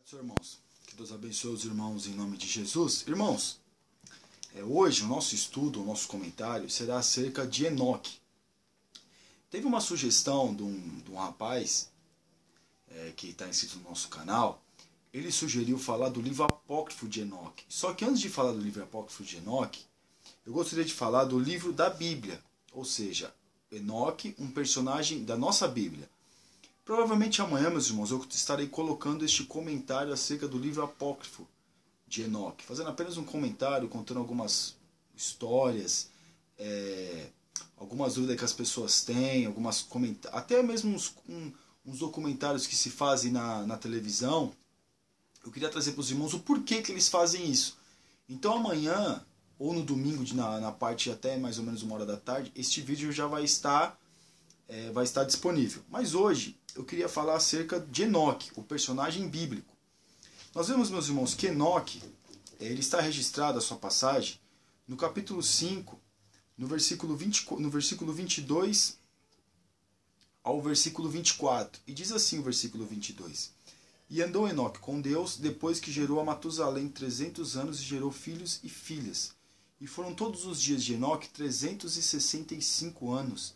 Senhor, irmãos, que Deus abençoe os irmãos em nome de Jesus. Irmãos, hoje o nosso estudo, o nosso comentário será acerca de Enoque. Teve uma sugestão de um rapaz que está inscrito no nosso canal. Ele sugeriu falar do livro apócrifo de Enoque. Só que antes de falar do livro apócrifo de Enoque, eu gostaria de falar do livro da Bíblia. Ou seja, Enoque, um personagem da nossa Bíblia. Provavelmente amanhã, meus irmãos, eu estarei colocando este comentário acerca do livro apócrifo de Enoque. Fazendo apenas um comentário, contando algumas histórias, algumas dúvidas que as pessoas têm, até mesmo uns documentários que se fazem na televisão. Eu queria trazer para os irmãos o porquê que eles fazem isso. Então amanhã, ou no domingo, na parte até mais ou menos 1 hora da tarde, este vídeo já vai estar disponível. Mas hoje eu queria falar acerca de Enoque, o personagem bíblico. Nós vemos, meus irmãos, que Enoque, ele está registrado a sua passagem no capítulo 5, no versículo 22 ao versículo 24. E diz assim o versículo 22. E andou Enoque com Deus, depois que gerou a Matusalém 300 anos e gerou filhos e filhas. E foram todos os dias de Enoque 365 anos.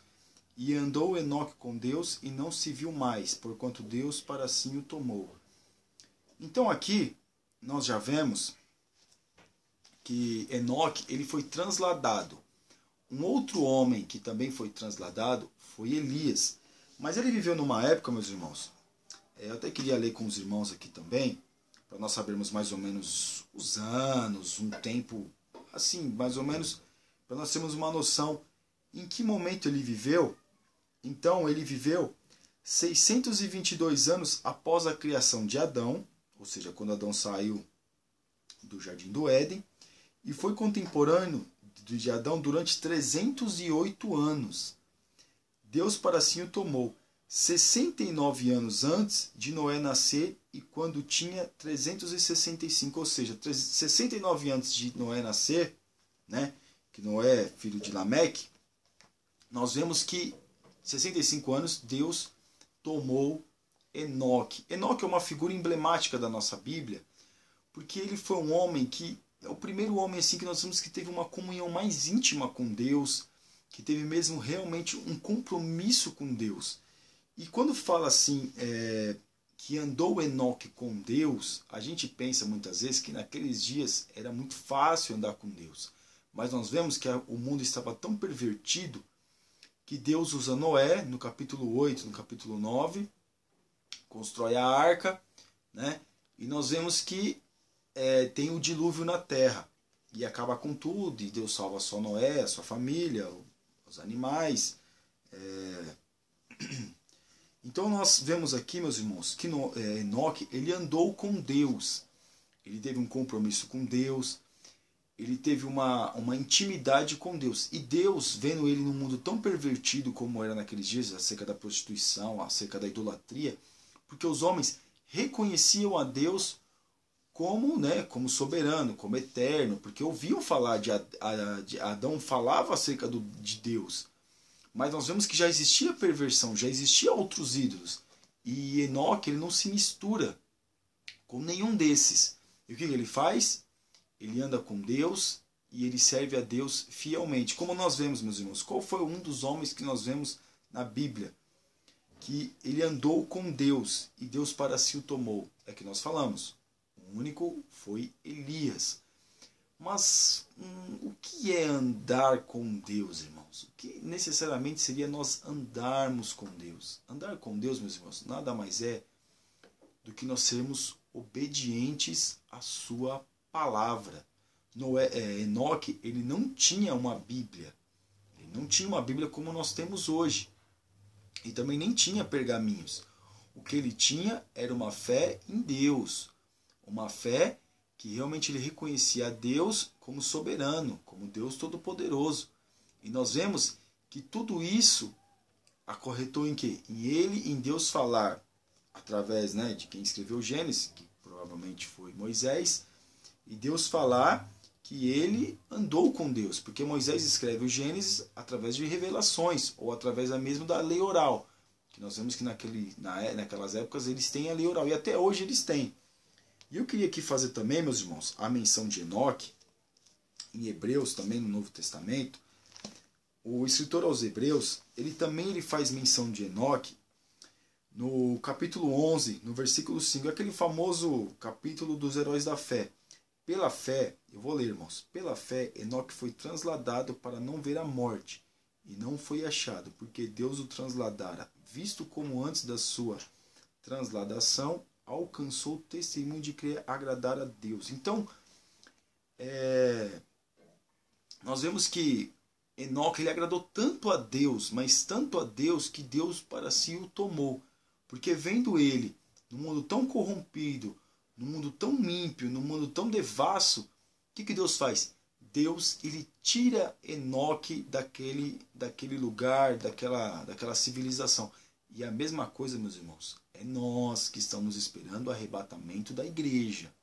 E andou Enoque com Deus e não se viu mais, porquanto Deus para si o tomou. Então aqui nós já vemos que Enoque ele foi transladado. Um outro homem que também foi transladado foi Elias. Mas ele viveu numa época, meus irmãos, eu até queria ler com os irmãos aqui também, para nós sabermos mais ou menos os anos, um tempo assim, mais ou menos, para nós termos uma noção em que momento ele viveu. Então ele viveu 622 anos após a criação de Adão, ou seja, quando Adão saiu do Jardim do Éden, e foi contemporâneo de Adão durante 308 anos. Deus para si o tomou 69 anos antes de Noé nascer e quando tinha 365, ou seja, 69 antes de Noé nascer, né, que Noé é filho de Lameque, nós vemos que 65 anos Deus tomou Enoque. Enoque é uma figura emblemática da nossa Bíblia, porque ele foi um homem que é o primeiro homem assim que nós vemos que teve uma comunhão mais íntima com Deus, que teve mesmo realmente um compromisso com Deus. E quando fala assim, que andou Enoque com Deus, a gente pensa muitas vezes que naqueles dias era muito fácil andar com Deus. Mas nós vemos que o mundo estava tão pervertido que Deus usa Noé, no capítulo 8, no capítulo 9, constrói a arca, né? E nós vemos que tem o dilúvio na terra, e acaba com tudo, e Deus salva só Noé, a sua família, os animais. Então nós vemos aqui, meus irmãos, que Enoque ele andou com Deus, ele teve um compromisso com Deus, ele teve uma intimidade com Deus. E Deus, vendo ele num mundo tão pervertido como era naqueles dias, acerca da prostituição, acerca da idolatria, porque os homens reconheciam a Deus como soberano, como eterno, porque ouviam falar de Adão, falava acerca de Deus. Mas nós vemos que já existia perversão, já existia outros ídolos. E Enoque ele não se mistura com nenhum desses. E o que ele faz? Ele anda com Deus e ele serve a Deus fielmente. Como nós vemos, meus irmãos, qual foi um dos homens que nós vemos na Bíblia? Que ele andou com Deus e Deus para si o tomou. É que nós falamos. O único foi Elias. Mas o que é andar com Deus, irmãos? O que necessariamente seria nós andarmos com Deus? Andar com Deus, meus irmãos, nada mais é do que nós sermos obedientes à sua palavra. Enoque ele não tinha uma Bíblia. Ele não tinha uma Bíblia como nós temos hoje. E também nem tinha pergaminhos. O que ele tinha era uma fé em Deus. Uma fé que realmente ele reconhecia a Deus como soberano, como Deus Todo-Poderoso. E nós vemos que tudo isso acarretou em quê? Em ele, em Deus falar, através de quem escreveu o Gênesis, que provavelmente foi Moisés, e Deus falar que ele andou com Deus, porque Moisés escreve o Gênesis através de revelações, ou através mesmo da lei oral, que nós vemos que naquelas épocas eles têm a lei oral, e até hoje eles têm. E eu queria aqui fazer também, meus irmãos, a menção de Enoque, em Hebreus, também no Novo Testamento. O escritor aos Hebreus, ele faz menção de Enoque no capítulo 11, no versículo 5, aquele famoso capítulo dos heróis da fé. Pela fé, eu vou ler, irmãos, pela fé Enoque foi transladado para não ver a morte, e não foi achado, porque Deus o transladara, visto como antes da sua transladação alcançou o testemunho de querer agradar a Deus. Então, nós vemos que Enoque ele agradou tanto a Deus, mas tanto a Deus, que Deus para si o tomou. Porque vendo ele num mundo tão corrompido, num mundo tão ímpio, num mundo tão devasso, o que Deus faz? Deus ele tira Enoque daquele lugar, daquela civilização. E a mesma coisa, meus irmãos, é nós que estamos esperando o arrebatamento da igreja.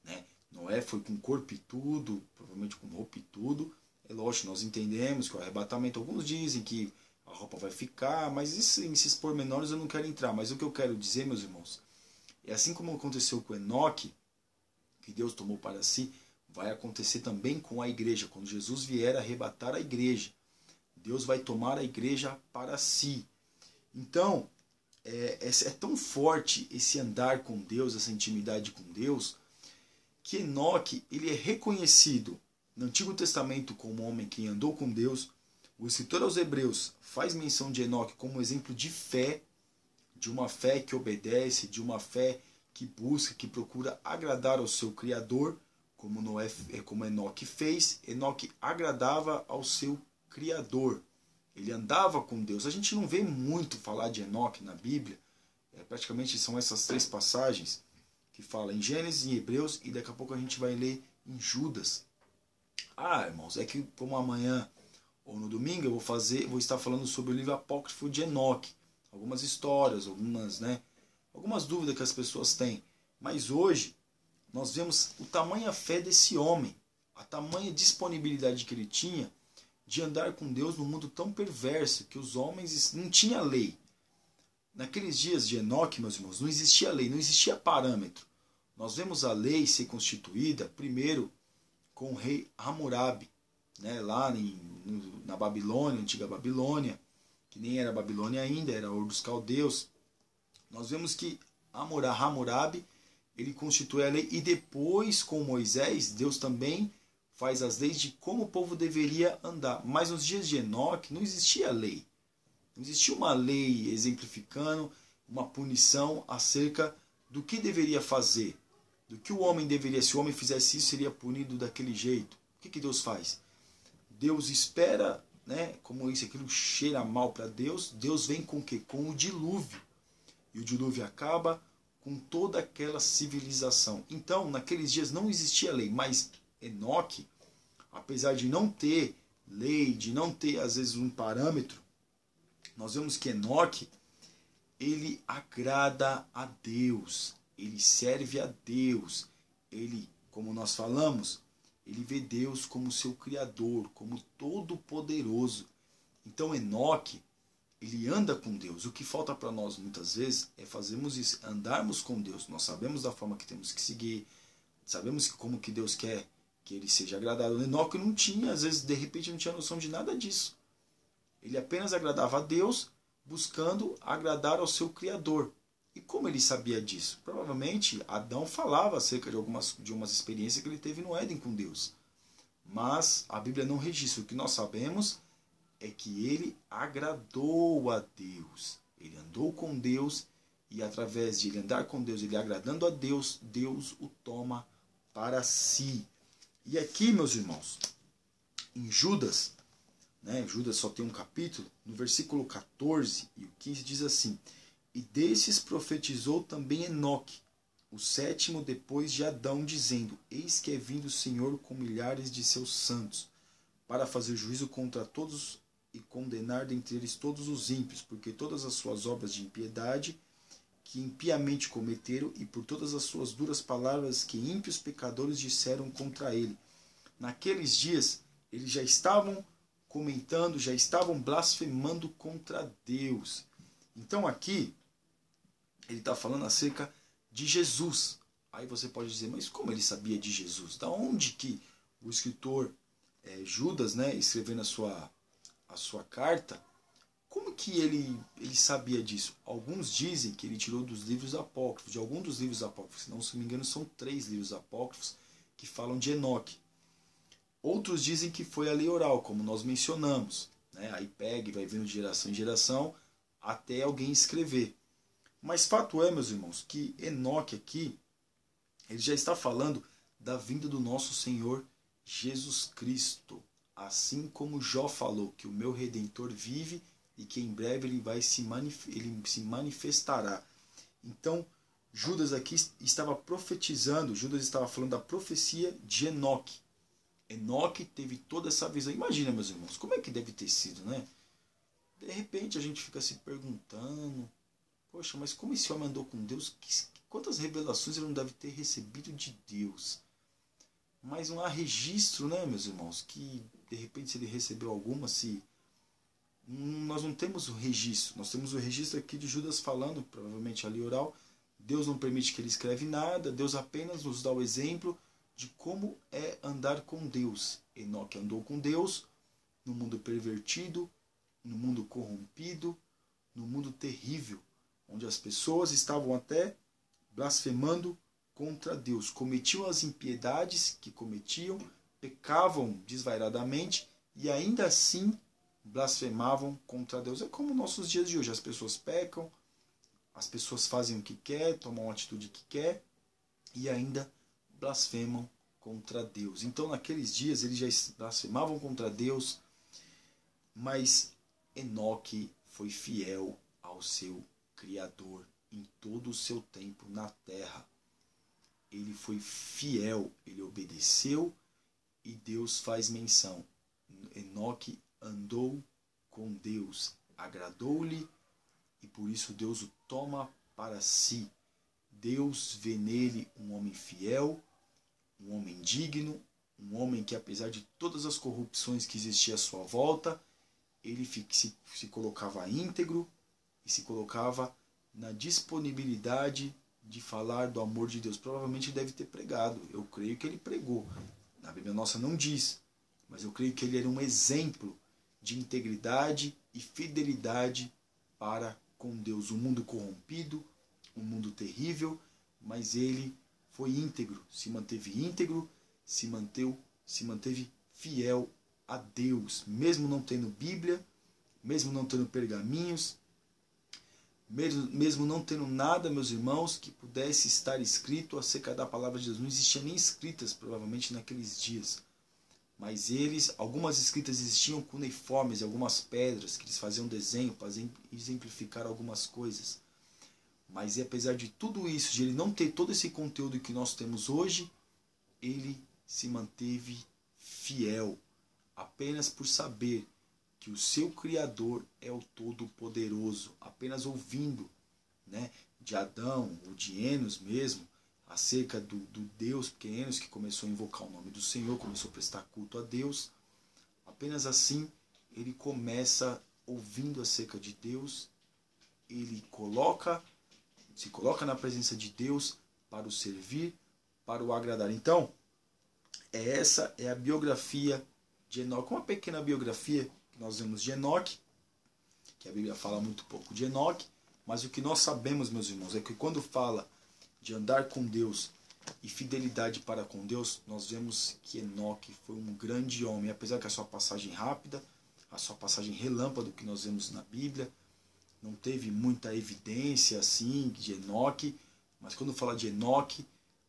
Né? Noé foi com corpo e tudo, provavelmente com roupa e tudo. É lógico, nós entendemos que o arrebatamento, alguns dizem que a roupa vai ficar, mas esses pormenores eu não quero entrar. Mas o que eu quero dizer, meus irmãos, é assim como aconteceu com Enoque, que Deus tomou para si, vai acontecer também com a igreja. Quando Jesus vier arrebatar a igreja, Deus vai tomar a igreja para si. Então, é tão forte esse andar com Deus, essa intimidade com Deus, que Enoque ele é reconhecido no Antigo Testamento como um homem que andou com Deus. O escritor aos Hebreus faz menção de Enoque como exemplo de fé, de uma fé que obedece, de uma fé que busca, que procura agradar ao seu Criador, como Enoque fez. Enoque agradava ao seu Criador. Ele andava com Deus. A gente não vê muito falar de Enoque na Bíblia. Praticamente são essas 3 passagens que falam em Gênesis, em Hebreus, e daqui a pouco a gente vai ler em Judas. Irmãos, é que como amanhã ou no domingo eu vou estar falando sobre o livro apócrifo de Enoque. Algumas histórias, algumas dúvidas que as pessoas têm. Mas hoje nós vemos o tamanha fé desse homem, a tamanha disponibilidade que ele tinha de andar com Deus num mundo tão perverso que os homens não tinham lei. Naqueles dias de Enoque, meus irmãos, não existia lei, não existia parâmetro. Nós vemos a lei ser constituída primeiro com o rei Hammurabi, lá na Babilônia, antiga Babilônia, que nem era Babilônia ainda, era Ur dos Caldeus. Nós vemos que Hammurabi ele constitui a lei, e depois com Moisés, Deus também faz as leis de como o povo deveria andar. Mas nos dias de Enoque não existia lei. Não existia uma lei exemplificando uma punição acerca do que deveria fazer, do que o homem deveria, se o homem fizesse isso, seria punido daquele jeito. O que Deus faz? Deus espera, como isso, aquilo cheira mal para Deus, Deus vem com o quê? Com o dilúvio. E o dilúvio acaba com toda aquela civilização. Então, naqueles dias não existia lei, mas Enoque, apesar de não ter lei, de não ter às vezes um parâmetro, nós vemos que Enoque, ele agrada a Deus, ele serve a Deus, ele, como nós falamos, ele vê Deus como seu Criador, como todo-poderoso. Então Enoque, ele anda com Deus. O que falta para nós muitas vezes é fazermos isso, andarmos com Deus. Nós sabemos da forma que temos que seguir, sabemos como que Deus quer que ele seja agradado. Enoque não tinha, às vezes, de repente, não tinha noção de nada disso. Ele apenas agradava a Deus, buscando agradar ao seu Criador. E como ele sabia disso? Provavelmente Adão falava acerca de umas experiências que ele teve no Éden com Deus. Mas a Bíblia não registra. O que nós sabemos é que ele agradou a Deus. Ele andou com Deus, e através de ele andar com Deus, ele agradando a Deus, Deus o toma para si. E aqui, meus irmãos, em Judas, Judas só tem um capítulo, no versículo 14 e o 15 diz assim: e desses profetizou também Enoque, o 7º depois de Adão, dizendo: eis que é vindo o Senhor com milhares de seus santos, para fazer juízo contra todos e condenar dentre eles todos os ímpios, porque todas as suas obras de impiedade que impiamente cometeram, e por todas as suas duras palavras que ímpios pecadores disseram contra ele. Naqueles dias, eles já estavam comentando, já estavam blasfemando contra Deus. Então aqui, ele está falando acerca de Jesus. Aí você pode dizer, mas como ele sabia de Jesus? Da onde que o escritor Judas, né, escrevendo a sua carta, como que ele sabia disso? Alguns dizem que ele tirou dos livros apócrifos, de algum dos livros apócrifos, se não me engano são 3 livros apócrifos que falam de Enoque. Outros dizem que foi a lei oral, como nós mencionamos, né? Aí pega e vai vindo de geração em geração até alguém escrever. Mas fato é, meus irmãos, que Enoque aqui, ele já está falando da vinda do nosso Senhor Jesus Cristo. Assim como Jó falou que o meu Redentor vive e que em breve ele se manifestará. Então, Judas aqui estava profetizando, Judas estava falando da profecia de Enoque. Enoque teve toda essa visão. Imagina, meus irmãos, como é que deve ter sido, né? De repente a gente fica se perguntando, poxa, mas como esse homem andou com Deus? Quantas revelações ele não deve ter recebido de Deus? Mas não há registro, né, meus irmãos, que de repente se ele recebeu alguma, se nós não temos o registro. Nós temos o registro aqui de Judas falando, provavelmente ali oral. Deus não permite que ele escreve nada, Deus apenas nos dá o exemplo de como é andar com Deus. Enoque andou com Deus no mundo pervertido, no mundo corrompido, no mundo terrível, onde as pessoas estavam até blasfemando contra Deus, cometiam as impiedades que cometiam, pecavam desvairadamente e ainda assim blasfemavam contra Deus. É como nossos dias de hoje, as pessoas pecam, as pessoas fazem o que quer, tomam a atitude que quer e ainda blasfemam contra Deus. Então naqueles dias eles já blasfemavam contra Deus, mas Enoque foi fiel ao seu Criador em todo o seu tempo na terra. Ele foi fiel, ele obedeceu e Deus faz menção. Enoque andou com Deus, agradou-lhe e por isso Deus o toma para si. Deus vê nele um homem fiel, um homem digno, um homem que apesar de todas as corrupções que existiam à sua volta, ele se colocava íntegro e se colocava na disponibilidade de falar do amor de Deus. Provavelmente deve ter pregado, eu creio que ele pregou. Na Bíblia Nossa não diz, mas eu creio que ele era um exemplo de integridade e fidelidade para com Deus. Um mundo corrompido, um mundo terrível, mas ele foi íntegro, se manteve fiel a Deus, mesmo não tendo Bíblia, mesmo não tendo pergaminhos, mesmo não tendo nada, meus irmãos, que pudesse estar escrito acerca da palavra de Deus. Não existia nem escritas, provavelmente, naqueles dias. Mas algumas escritas existiam cuneiformes, algumas pedras, que eles faziam desenho para exemplificar algumas coisas. Mas apesar de tudo isso, de ele não ter todo esse conteúdo que nós temos hoje, ele se manteve fiel, apenas por saber que o seu Criador é o Todo-Poderoso. Apenas ouvindo, né, de Adão, ou de Enos mesmo, acerca do Deus, porque Enos que começou a invocar o nome do Senhor, começou a prestar culto a Deus. Apenas assim ele começa ouvindo acerca de Deus, ele se coloca na presença de Deus para o servir, para o agradar. Então, essa é a biografia de Enoque, uma pequena biografia que nós vemos de Enoque, que a Bíblia fala muito pouco de Enoque, mas o que nós sabemos, meus irmãos, é que quando fala de andar com Deus e fidelidade para com Deus, nós vemos que Enoque foi um grande homem, apesar que a sua passagem rápida, a sua passagem relâmpago que nós vemos na Bíblia, não teve muita evidência assim de Enoque, mas quando fala de Enoque,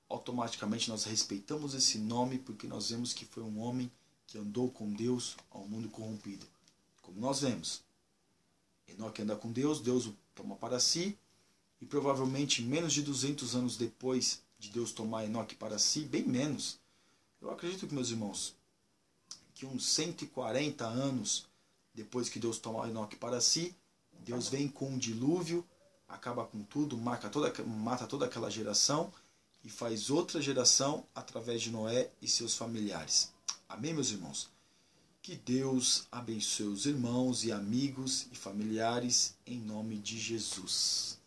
automaticamente nós respeitamos esse nome porque nós vemos que foi um homem que andou com Deus ao mundo corrompido. Como nós vemos, Enoque anda com Deus, Deus o toma para si, e provavelmente menos de 200 anos depois de Deus tomar Enoque para si, bem menos, eu acredito que, meus irmãos, que uns 140 anos depois que Deus toma Enoque para si, Deus vem com um dilúvio, acaba com tudo, mata toda aquela geração e faz outra geração através de Noé e seus familiares. Amém, meus irmãos? Que Deus abençoe os irmãos e amigos e familiares em nome de Jesus.